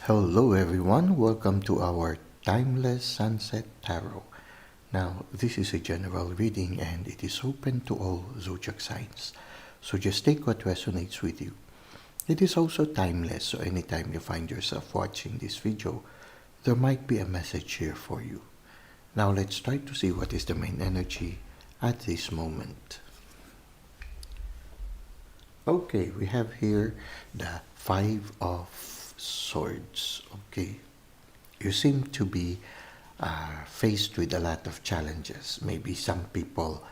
Hello everyone, welcome to our Timeless Sunset Tarot. Now, this is a general reading and it is open to all zodiac signs. So just take what resonates with you. It is also timeless, so anytime you find yourself watching this video, there might be a message here for you. Now let's try to see what is the main energy at this moment. Okay, we have here the Five of Swords. Okay, you seem to be faced with a lot of challenges. Maybe some people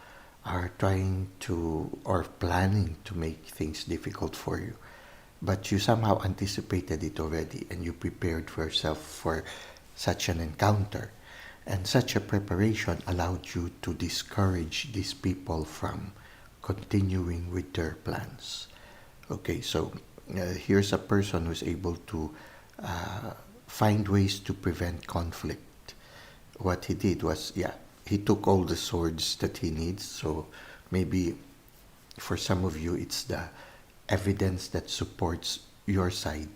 are trying to or planning to make things difficult for you, but you somehow anticipated it already and you prepared for yourself for such an encounter. And such a preparation allowed you to discourage these people from continuing with their plans. Okay, so here's a person who's able to find ways to prevent conflict. What he did was, he took all the swords that he needs. So maybe for some of you, it's the evidence that supports your side.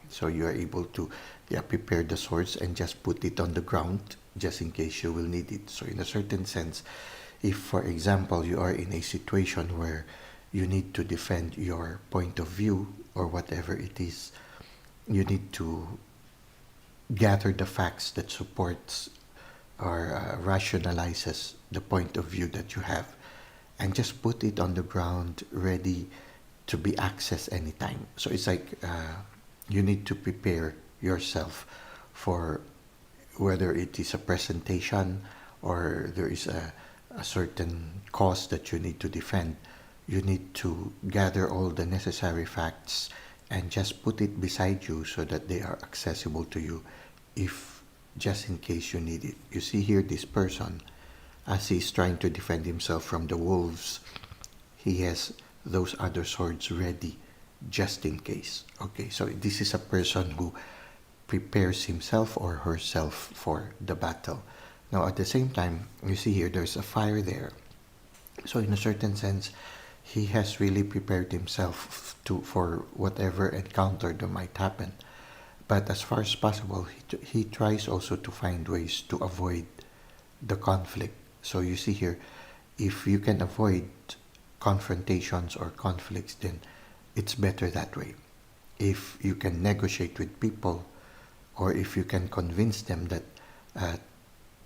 So you are able to prepare the swords and just put it on the ground just in case you will need it. So in a certain sense, if for example you are in a situation where you need to defend your point of view or whatever it is, you need to gather the facts that supports or rationalizes the point of view that you have and just put it on the ground ready to be accessed anytime. So it's like you need to prepare yourself for whether it is a presentation or there is a certain cause that you need to defend. You need to gather all the necessary facts and just put it beside you so that they are accessible to you if just in case you need it. You see here this person, as he's trying to defend himself from the wolves, he has those other swords ready just in case. Okay, so this is a person who prepares himself or herself for the battle. Now at the same time, you see here there's a fire there. So in a certain sense, he has really prepared himself for whatever encounter that might happen. But as far as possible, he tries also to find ways to avoid the conflict. So you see here, if you can avoid confrontations or conflicts, then it's better that way. If you can negotiate with people, or if you can convince them that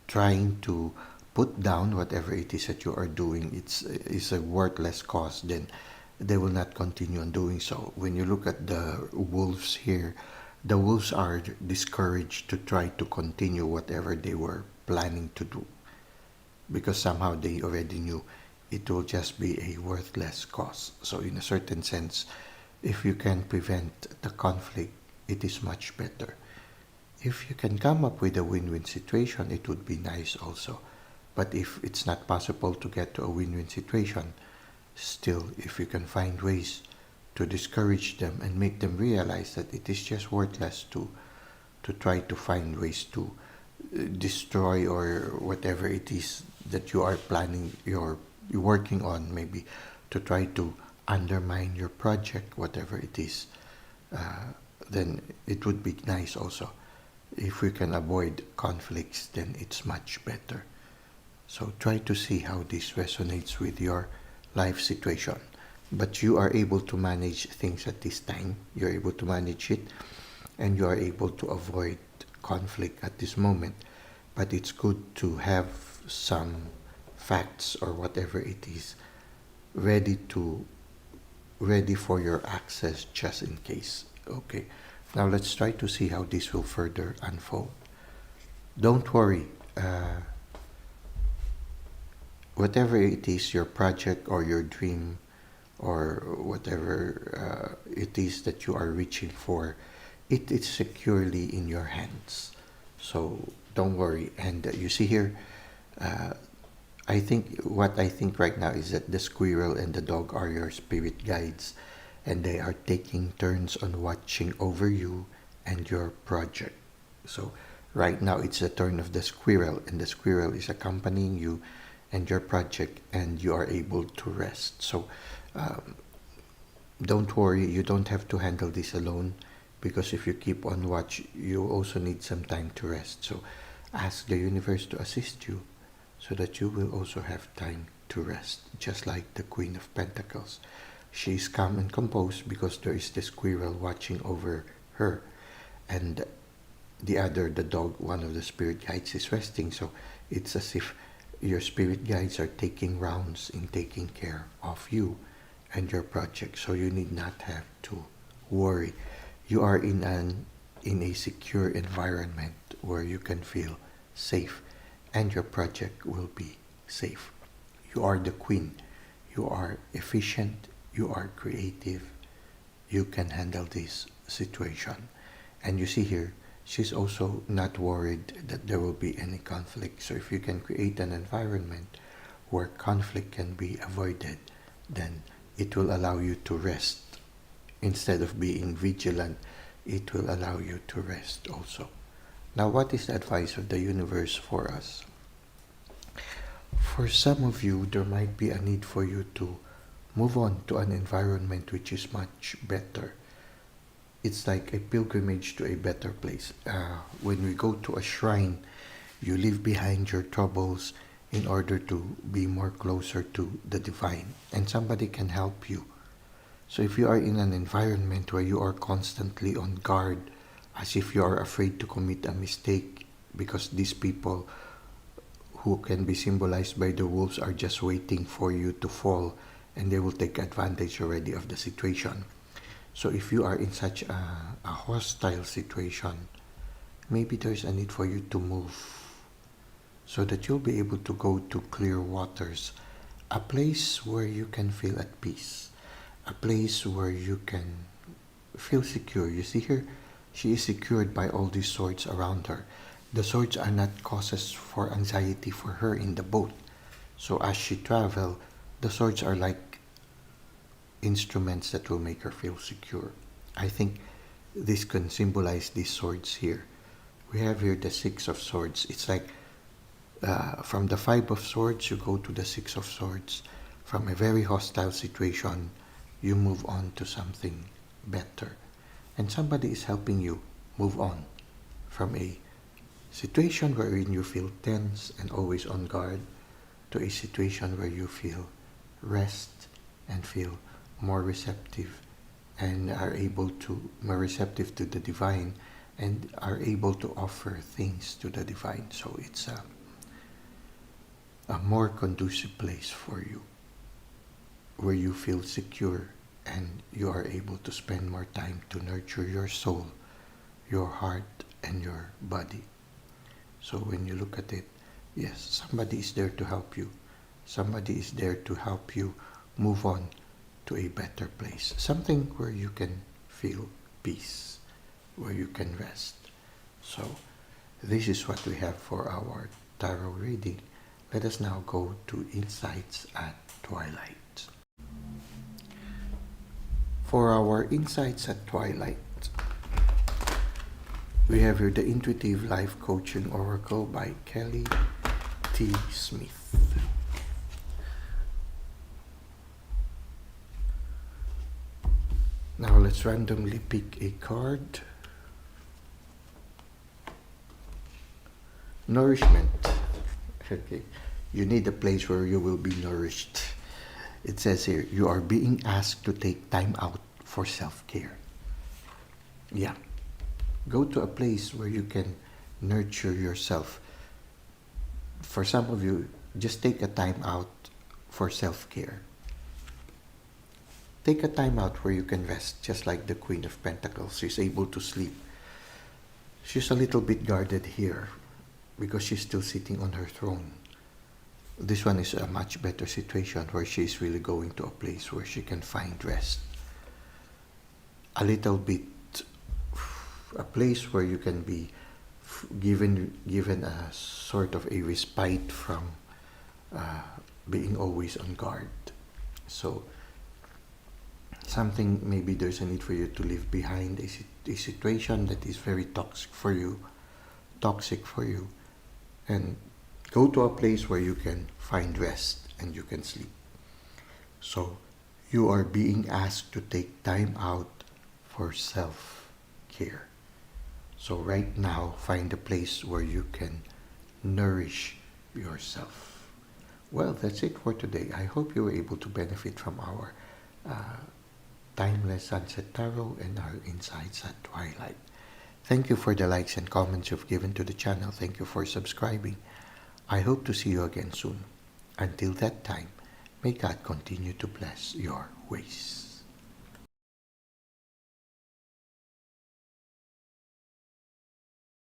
trying to put down whatever it is that you are doing is a worthless cause, then they will not continue on doing so. When you look at the wolves here, the wolves are discouraged to try to continue whatever they were planning to do because somehow they already knew it will just be a worthless cause. So in a certain sense, if you can prevent the conflict, it is much better. If you can come up with a win-win situation, it would be nice also. But if it's not possible to get to a win-win situation, still, if you can find ways to discourage them and make them realize that it is just worthless to try to find ways to destroy or whatever it is that you are planning, you're working on, maybe to try to undermine your project, whatever it is, then it would be nice also. If we can avoid conflicts, then it's much better. So try to see how this resonates with your life situation. But you are able to manage things at this time. You're able to manage it and you are able to avoid conflict at this moment. But it's good to have some facts or whatever it is ready for your access just in case. Okay. Now let's try to see how this will further unfold. Don't worry. Whatever it is, your project or your dream or whatever it is that you are reaching for, it is securely in your hands. So don't worry. And you see here, I think right now is that the squirrel and the dog are your spirit guides, and they are taking turns on watching over you and your project. So right now it's the turn of the squirrel, and the squirrel is accompanying you and your project, and you are able to rest. So don't worry, you don't have to handle this alone. because if you keep on watch, you also need some time to rest. So ask the universe to assist you so that you will also have time to rest, just like the Queen of Pentacles. She is calm and composed because there is the squirrel watching over her, and the dog, one of the spirit guides, is resting. So it's as if your spirit guides are taking rounds in taking care of you and your project. So you need not have to worry. You are in a secure environment where you can feel safe, and your project will be safe. You are the queen. You are efficient. You are creative. You can handle this situation. And you see here, she's also not worried that there will be any conflict. So if you can create an environment where conflict can be avoided, then it will allow you to rest. Instead of being vigilant, it will allow you to rest also. Now, what is the advice of the universe for us? For some of you, there might be a need for you to move on to an environment which is much better. It's like a pilgrimage to a better place. When we go to a shrine, you leave behind your troubles in order to be more closer to the divine, and somebody can help you. So if you are in an environment where you are constantly on guard, as if you are afraid to commit a mistake, because these people who can be symbolized by the wolves are just waiting for you to fall, and they will take advantage already of the situation. So if you are in such a hostile situation, maybe there's a need for you to move so that you'll be able to go to clear waters, a place where you can feel at peace, a place where you can feel secure. You see here, she is secured by all these swords around her. The swords are not causes for anxiety for her in the boat. So as she travels, the swords are like instruments that will make her feel secure. I think this can symbolize these swords here. We have here the Six of Swords. It's like from the Five of Swords, you go to the Six of Swords. From a very hostile situation, you move on to something better. And somebody is helping you move on from a situation wherein you feel tense and always on guard to a situation where you feel rest and feel more receptive and are able to more receptive to the divine and are able to offer things to the divine. So it's a more conducive place for you where you feel secure and you are able to spend more time to nurture your soul, your heart, and your body. So when you look at it, yes, somebody is there to help you. Somebody is there to help you move on to a better place. Something where you can feel peace, where you can rest. So this is what we have for our tarot reading. Let us now go to Insights at Twilight. For our Insights at Twilight, we have here the Intuitive Life Coaching Oracle by Kelly T. Smith. Now let's randomly pick a card. Nourishment. Okay. You need a place where you will be nourished. It says here, you are being asked to take time out for self-care. Yeah. Go to a place where you can nurture yourself. For some of you, just take a time out for self-care. Take a time out where you can rest, just like the Queen of Pentacles. She's able to sleep. She's a little bit guarded here because she's still sitting on her throne. This one is a much better situation where she's really going to a place where she can find rest. A little bit, a place where you can be given a sort of a respite from being always on guard. So something, maybe there's a need for you to leave behind a situation that is very toxic for you, and go to a place where you can find rest and you can sleep. So you are being asked to take time out for self-care. care. So right now, find a place where you can nourish yourself. Well, that's it for today. I hope you were able to benefit from our timeless sunset tarot and our insights at twilight. Thank you for the likes and comments you've given to the channel. Thank you for subscribing. I hope to see you again soon. Until that time, may God continue to bless your ways.